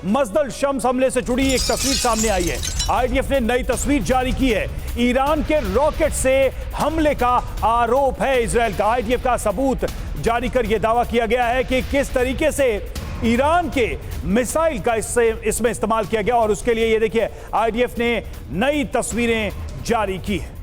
मजदल शम्स हमले से जुड़ी एक तस्वीर सामने आई है। आईडीएफ ने नई तस्वीर जारी की है। ईरान के रॉकेट से हमले का आरोप है इजराइल का। आईडीएफ का सबूत जारी कर यह दावा किया गया है कि किस तरीके से ईरान के मिसाइल का इसमें इस्तेमाल किया गया, और उसके लिए ये देखिए आईडीएफ ने नई तस्वीरें जारी की है।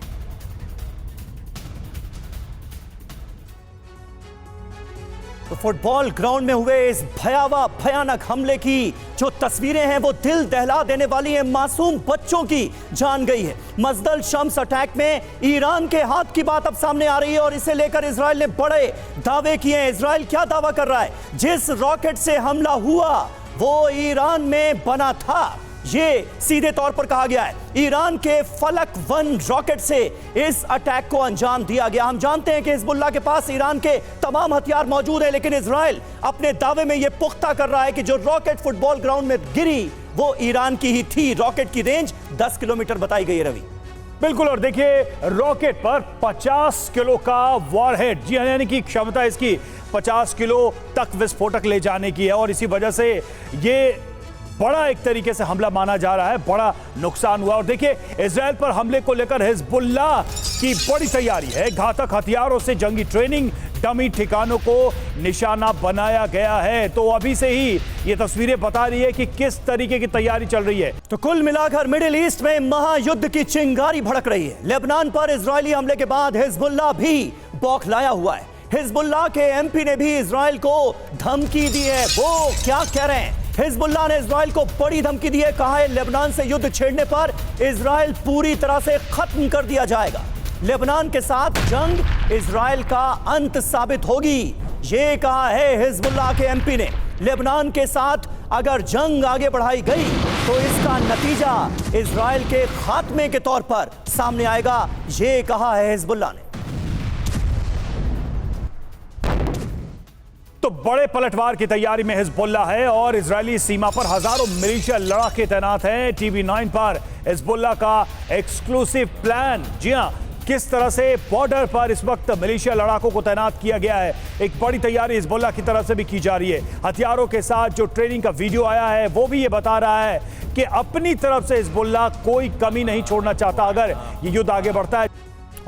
तो फुटबॉल ग्राउंड में हुए इस भयानक हमले की जो तस्वीरें हैं वो दिल दहला देने वाली हैं। मासूम बच्चों की जान गई है। मजदल शम्स अटैक में ईरान के हाथ की बात अब सामने आ रही है और इसे लेकर इजराइल ने बड़े दावे किए हैं। इजराइल क्या दावा कर रहा है? जिस रॉकेट से हमला हुआ वो ईरान में बना था, ये सीधे तौर पर कहा गया है। ईरान के फलक 1 रॉकेट से इस अटैक को अंजाम दिया गया। हम जानते हैं कि हिजबुल्लाह के पास ईरान के तमाम हथियार मौजूद हैं, लेकिन इजराइल अपने दावे में यह पुख्ता कर रहा है कि जो रॉकेट फुटबॉल ग्राउंड में गिरी वो ईरान की ही थी। रॉकेट की रेंज 10 किलोमीटर बताई गई है। रवि, बिल्कुल, और देखिए रॉकेट पर 50 किलो का वॉरहेड, जी यानी कि क्षमता इसकी 50 किलो तक विस्फोटक ले जाने की है, और इसी वजह से ये बड़ा एक तरीके से हमला माना जा रहा है। बड़ा नुकसान हुआ। और देखिए इजराइल पर हमले को लेकर हिजबुल्लाह की बड़ी तैयारी है। घातक हथियारों से जंगी ट्रेनिंग, डमी ठिकानों को निशाना बनाया गया है। तो अभी से ही ये तस्वीरें बता रही है कि किस तरीके की तैयारी चल रही है। तो कुल मिलाकर मिडिल ईस्ट में महायुद्ध की चिंगारी भड़क रही है। लेबनान पर इजरायली हमले के बाद हिजबुल्लाह भी बौखलाया हुआ है। हिजबुल्लाह के एमपी ने भी इजराइल को धमकी दी है। वो क्या कह रहे हैं? हिजबुल्लाह ने इजराइल को बड़ी धमकी दी है। कहा है लेबनान से युद्ध छेड़ने पर इजराइल पूरी तरह से खत्म कर दिया जाएगा। लेबनान के साथ जंग इजराइल का अंत साबित होगी, ये कहा है हिजबुल्लाह के एमपी ने। लेबनान के साथ अगर जंग आगे बढ़ाई गई तो इसका नतीजा इजराइल के खात्मे के तौर पर सामने आएगा, ये कहा है हिजबुल्लाह ने। तो बड़े पलटवार की तैयारी में हिजबुल्लाह है और इजरायली सीमा पर हजारों मिलिशिया लड़ाके तैनात हैं। टीवी9 पर हिजबुल्लाह का एक्सक्लूसिव प्लान, जी हां, किस तरह से बॉर्डर पर इस वक्त मिलिशिया लड़ाकों को तैनात किया गया है। एक बड़ी तैयारी हिजबुल्लाह की तरफ से भी की जा रही है। हथियारों के साथ जो ट्रेनिंग का वीडियो आया है वो भी ये बता रहा है कि अपनी तरफ से हिजबुल्लाह कोई कमी नहीं छोड़ना चाहता अगर ये युद्ध आगे बढ़ता है।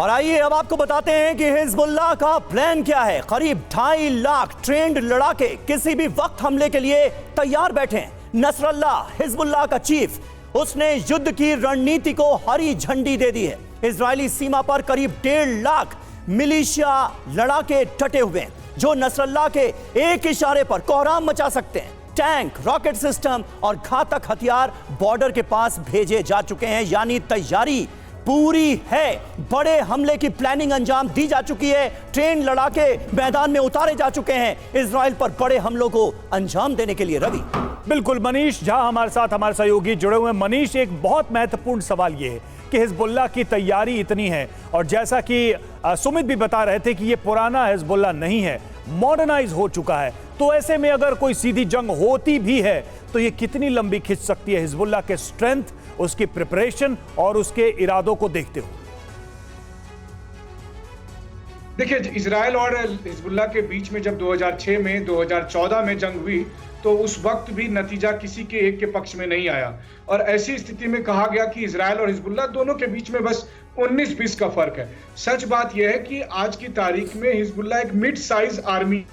और आइए अब आपको बताते हैं कि हिजबुल्लाह का प्लान क्या है। करीब 2.5 लाख ट्रेंड लड़ाके किसी भी वक्त हमले के लिए तैयार बैठे हैं। नसरल्लाह हिजबुल्लाह का चीफ, उसने युद्ध की रणनीति को हरी झंडी दे दी है। इजरायली सीमा पर करीब 1.5 लाख मिलिशिया लड़ाके डटे हुए हैं जो नसरल्लाह के एक इशारे पर कोहराम मचा सकते हैं। टैंक, रॉकेट सिस्टम और घातक हथियार बॉर्डर के पास भेजे जा चुके हैं, यानी तैयारी पूरी है। बड़े हमले की प्लानिंग अंजाम दी जा चुकी है। ट्रेन लड़ाके मैदान में उतारे जा चुके हैं इजराइल पर बड़े हमलों को अंजाम देने के लिए। रवि, बिल्कुल, मनीष झा हमारे साथ हमारे सहयोगी जुड़े हुए हैं। मनीष, एक बहुत महत्वपूर्ण सवाल ये है कि हिजबुल्लाह की तैयारी इतनी है, और जैसा कि सुमित भी बता रहे थे कि ये पुराना हिजबुल्लाह नहीं है, मॉडर्नाइज हो चुका है। तो ऐसे में अगर कोई सीधी जंग होती भी है तो ये कितनी लंबी खिंच सकती है हिजबुल्लाह के स्ट्रेंथ, उसकी प्रिपरेशन और उसके इरादों को देखते हुए? देखिए, इजराइल और हिजबुल्लाह के बीच में जब 2006 में 2014 में जंग हुई तो उस वक्त भी नतीजा किसी के एक के पक्ष में नहीं आया, और ऐसी स्थिति में कहा गया कि इजराइल और हिजबुल्लाह दोनों के बीच में बस 19-20 का फर्क है। सच बात यह है कि आज की तारीख में हिजबुल्लाह एक मिड साइज आर्मी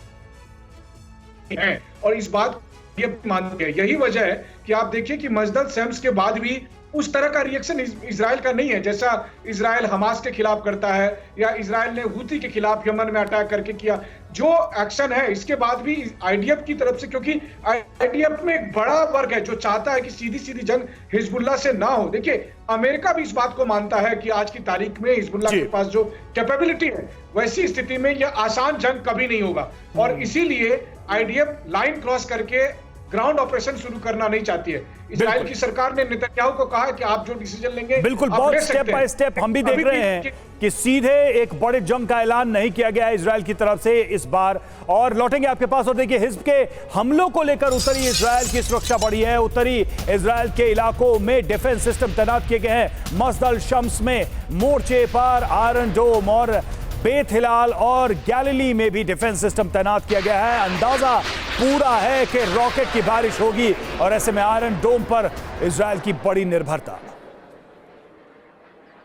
है, और इस बात ये मानते हैं। यही वजह है कि आप देखिए कि मजदल शम्स के बाद भी उस तरह का रिएक्शन इजराइल का नहीं है जैसा इजराइल हमास के खिलाफ करता है या इजराइल ने हुती के खिलाफ यमन में अटैक करके किया। जो एक्शन है इसके बाद भी आईडीएफ की तरफ से, क्योंकि आईडीएफ में एक बड़ा वर्ग है जो चाहता है कि सीधी सीधी जंग हिजबुल्लाह से ना हो। देखिए, अमेरिका भी इस बात को मानता है कि आज की तारीख में हिजबुल्लाह के पास जो कैपेबिलिटी है, वैसी स्थिति में यह आसान जंग कभी नहीं होगा, और इसीलिए आईडीएफ लाइन क्रॉस करके ग्राउंड ऑपरेशन शुरू करना नहीं चाहती है। इजराइल की सरकार ने नेतन्याहू को कहा है कि आप जो डिसीजन लेंगे, बिल्कुल, बहुत स्टेप बाय स्टेप हम भी देख रहे हैं कि सीधे एक बड़े जंग का ऐलान नहीं किया गया है इजराइल की तरफ से इस बार। और लौटेंगे आपके पास, और देखिए हिज्ब के हमलों को लेकर उत्तरी इजराइल की सुरक्षा बढ़ी है। उत्तरी इजराइल के इलाकों में डिफेंस सिस्टम तैनात किए गए हैं। मजदल शम्स में मोर्चे पर आयरन डोम और बेत हिलाल और गैलिली में भी डिफेंस सिस्टम तैनात किया गया है। अंदाजा पूरा है कि रॉकेट की बारिश होगी और ऐसे में आयरन डोम पर इजरायल की बड़ी निर्भरता।